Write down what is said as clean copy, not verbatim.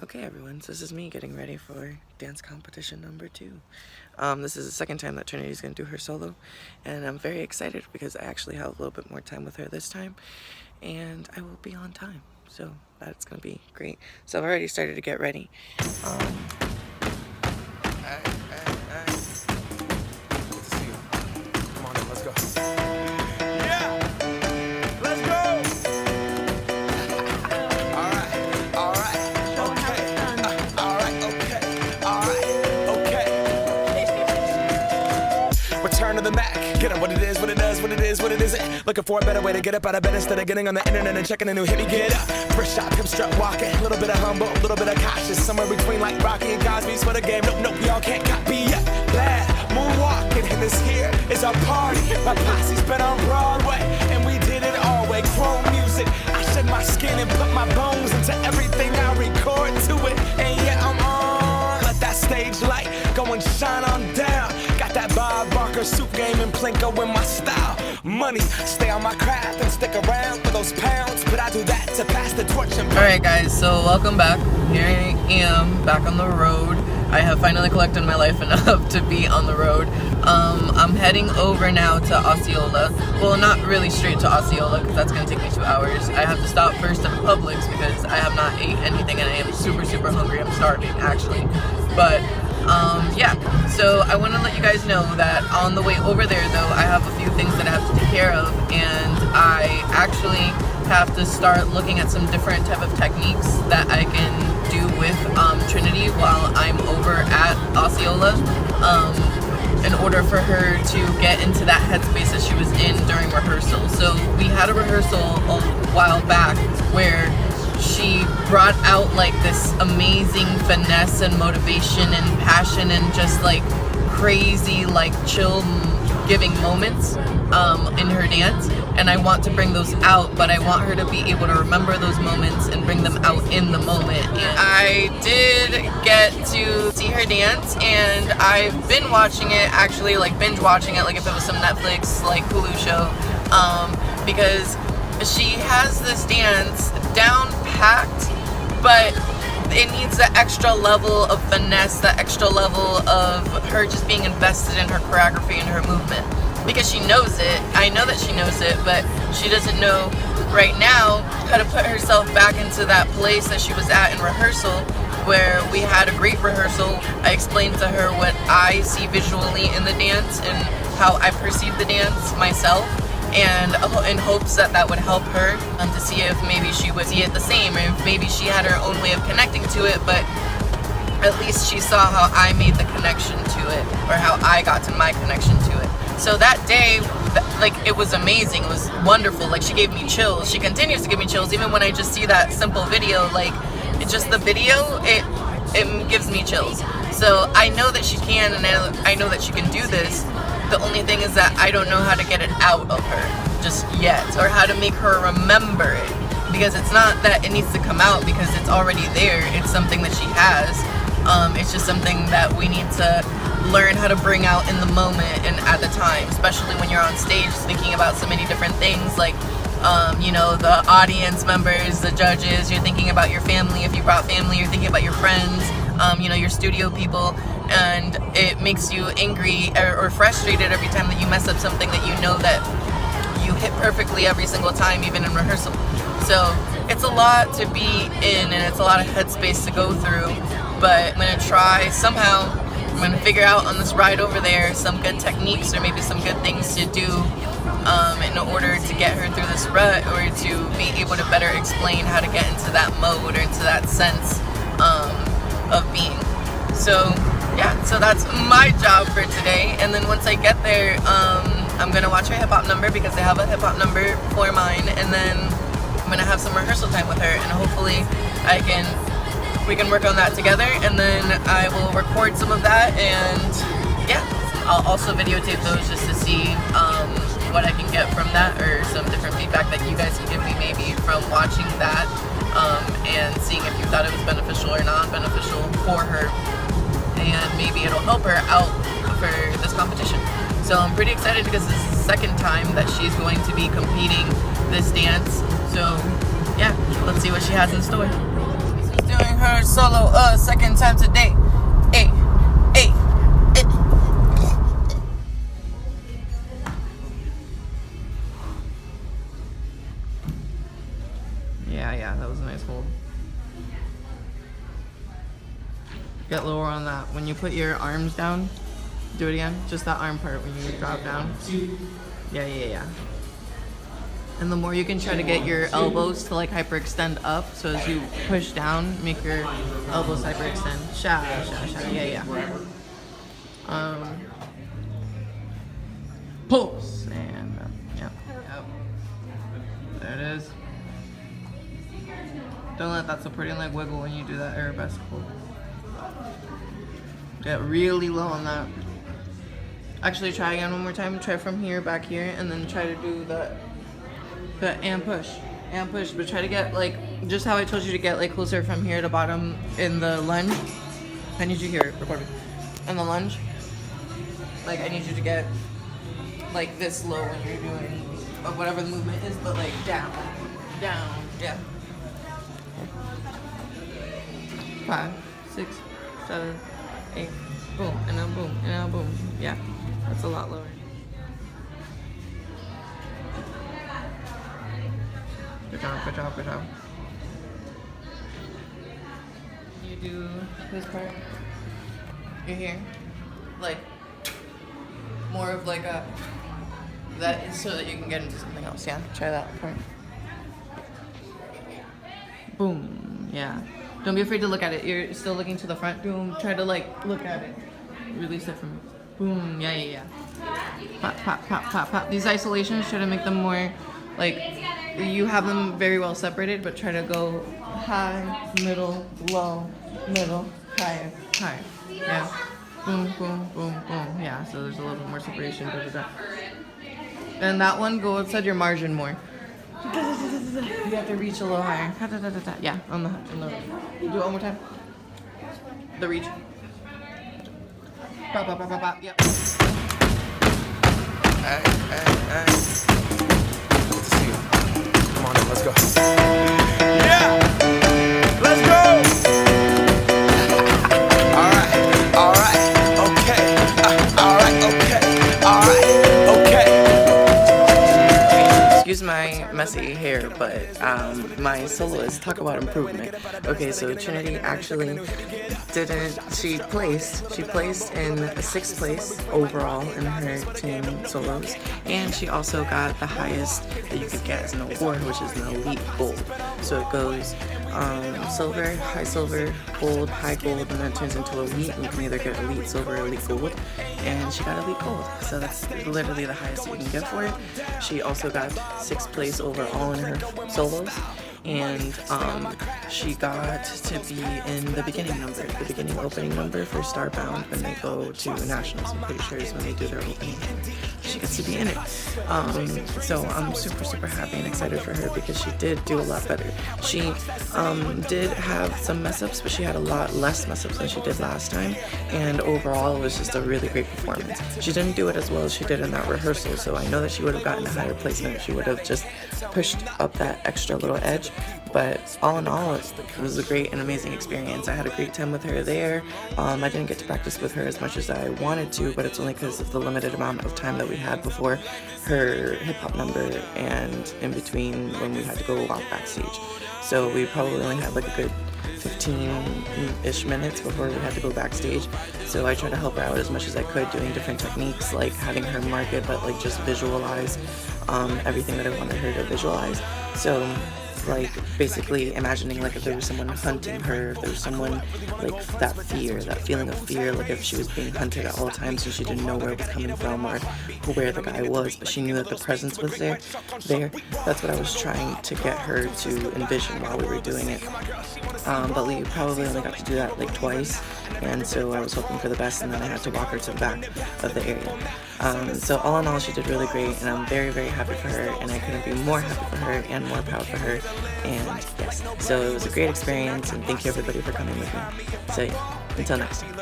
Okay everyone, so this is me getting ready for dance competition number 2. This is the second time that Trinity's going to do her solo, and I'm very excited because I actually have a little bit more time with her this time, and I will be on time, so that's going to be great. So I've already started to get ready. Good to see you. Come on in, let's go. Return to the Mac, get up what it is, what it does, what it is, what it isn't. Looking for a better way to get up out of bed instead of getting on the internet and checking a new hit. Me get up, first shot, come strut walking. A little bit of humble, a little bit of cautious. Somewhere between like Rocky and Cosby's for the game. Nope, y'all can't copy yet. Bad moonwalking, and this here is our party. My posse's been on Broadway, and we did it all way. Chrome music, I shed my skin and put my bones into everything I record to it. And yeah, I'm on. Let that stage light go and shine on down. Got that Bob Barker suit game and Plinko in my style. Money, stay on my craft and stick around for those pounds, but I do that to pass the torch. Alright guys, so welcome back. Here I am, back on the road. I have finally collected my life enough to be on the road. I'm heading over now to Osceola. Well, not really straight to Osceola because that's going to take me 2 hours. I have to stop first at Publix because I have not ate anything and I am super hungry. I'm starving actually. But yeah, so I want to let you guys know that on the way over there though, I have a few things that I have to take care of, and I actually have to start looking at some different type of techniques that I can do with Trinity while I'm over at Osceola, in order for her to get into that headspace that she was in during rehearsal. So we had a rehearsal a while back where she brought out like this amazing finesse and motivation and passion and just like crazy like chill giving moments in her dance, and I want to bring those out, but I want her to be able to remember those moments and bring them out in the moment. And I did get to see her dance, and I've been watching it, actually like binge watching it like if it was some Netflix like Hulu show, because she has this dance down packed, but it needs that extra level of finesse, that extra level of her just being invested in her choreography and her movement, because she knows it. I know that she knows it, but she doesn't know right now how to put herself back into that place that she was at in rehearsal, where we had a great rehearsal. I explained to her what I see visually in the dance and how I perceive the dance myself, and in hopes that that would help her to see if maybe she would see it the same, or if maybe she had her own way of connecting to it, but at least she saw how I made the connection to it, or how I got to my connection to it. So that day, like, it was amazing, it was wonderful, like she gave me chills, she continues to give me chills, even when I just see that simple video, like, just the video, it gives me chills. So I know that she can, and I know that she can do this. The only thing is that I don't know how to get it out of her just yet, or how to make her remember it, because it's not that it needs to come out because it's already there. It's something that she has. It's just something that we need to learn how to bring out in the moment and at the time, especially when you're on stage thinking about so many different things, like you know, the audience members, the judges, you're thinking about your family. If you brought family, you're thinking about your friends, you know, your studio people, and it makes you angry or frustrated every time that you mess up something that you know that you hit perfectly every single time, even in rehearsal. So it's a lot to be in, and it's a lot of headspace to go through, but I'm gonna try somehow. I'm gonna figure out on this ride over there some good techniques, or maybe some good things to do in order to get her through this rut, or to be able to better explain how to get into that mode or into that sense of being. So yeah, so that's my job for today. And then once I get there, I'm gonna watch her hip-hop number, because they have a hip-hop number for mine, and then I'm gonna have some rehearsal time with her, and hopefully we can work on that together, and then I will record some of that, and yeah, I'll also videotape those just to see what I can get from that, or some different feedback that you guys can give me maybe from watching that, and seeing if you thought it was beneficial or non-beneficial for her, and maybe it'll help her out for this competition. So I'm pretty excited because this is the second time that she's going to be competing this dance. So yeah, let's see what she has in store. She's doing her first solo, second time today. Hey, hey, hey. Yeah, that was a nice hold. Get lower on that. When you put your arms down, do it again. Just that arm part when you drop down. Yeah. And the more you can try to get your elbows to like hyperextend up, so as you push down, make your elbows hyperextend. Sha. Yeah. Pulse and yep. There it is. Don't let that supporting leg wiggle when you do that arabesque pull. Get really low on that. Actually, try again one more time. Try from here, back here, and then try to do the and push, but try to get like, just how I told you to get like closer from here to bottom in the lunge. I need you here, record me. In the lunge, like I need you to get like this low when you're doing whatever the movement is, but like down, yeah. 5, 6, 7, 8, boom, and then boom, and then boom. Yeah, that's a lot lower. Good job. You do this part. You're here. Like, more of like a, that is so that you can get into something else. Yeah, try that part. Boom, yeah. Don't be afraid to look at it. You're still looking to the front. Boom, try to like, look at it. Release it from, boom, yeah. Pop. These isolations, try to make them more, like, you have them very well separated, but try to go high, middle, low, middle, higher. Yeah. Boom. Yeah, so there's a little bit more separation. And that one, go outside your margin more. You have to reach a little higher. Yeah, on the do it one more time. The reach. Pop. Yep. Hey. Good to see you. Come on in, let's go. Yeah! Let's go! Alright, okay. Excuse my messy hair, but my soloist, talk about improvement. Okay, so Trinity actually she placed in 6th place overall in her team solos, and she also got the highest that you could get as an award, which is an elite gold. So it goes silver, high silver, gold, high gold, and then it turns into elite, and you can either get elite silver or elite gold, and she got elite gold, so that's literally the highest you can get for it. She also got 6th place overall in her solos, and she got to be in the beginning opening number for Starbound when they go to Nationals. I'm pretty sure is when they do their opening. She gets to be in it. So I'm super happy and excited for her because she did do a lot better. She did have some mess ups, but she had a lot less mess ups than she did last time, and overall it was just a really great performance. She didn't do it as well as she did in that rehearsal, so I know that she would have gotten a higher placement if she would have just pushed up that extra little edge. But all in all, it was a great and amazing experience. I had a great time with her there. I didn't get to practice with her as much as I wanted to, but it's only because of the limited amount of time that we had before her hip-hop number and in between when we had to go walk backstage. So we probably only had like a good 15-ish minutes before we had to go backstage. So I tried to help her out as much as I could, doing different techniques, like having her mark it, but like just visualize everything that I wanted her to visualize. So like basically imagining like if there was someone hunting her, if there was someone like that fear, that feeling of fear, like if she was being hunted at all times and she didn't know where it was coming from or where the guy was, but she knew that the presence was there. That's what I was trying to get her to envision while we were doing it. But we probably only got to do that like twice, and so I was hoping for the best, and then I had to walk her to the back of the area. So all in all, she did really great, and I'm very happy for her, and I couldn't be more happy for her and more proud for her. And yes, so it was a great experience, and thank you everybody for coming with me. So yeah, until next time.